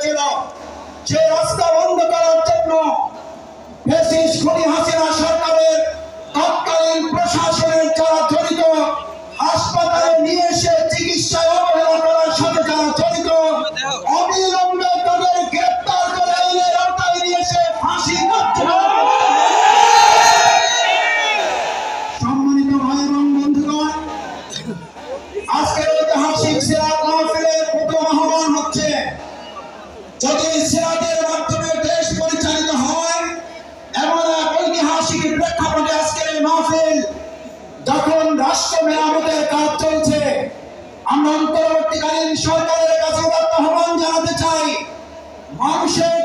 হয়েছিল, যে রাস্তা বন্ধ করার জন্য ফ্যাসিস্ট খুনি হাসিনা সরকারের তৎকালীন প্রশাসনের যারা জড়িত, হাসপাতালে নিয়ে এসে চিকিৎসায় অবহেলা করার সাথে যারা জড়িত, অবিলম্বে তাদের গ্রেপ্তার করে আইনের আওতায় নিয়ে এসে ফাঁসি কার্যকর। সম্মানিত ভাই এবং বন্ধুগণ, আজকের ঐতিহাসিক সিরাত মাহফিলের প্রথম আহ্বান হচ্ছে, যদি সিরাতের মাধ্যমে দেশ পরিচালিত হয়, এমন এক ঐতিহাসিক প্রেক্ষাপটে আজকের এই মাহফিল, যখন রাষ্ট্র মেরামতের কাজ চলছে, আমরা অন্তর্বর্তীকালীন সরকারের কাছে আহ্বান জানাতে চাই, মানুষের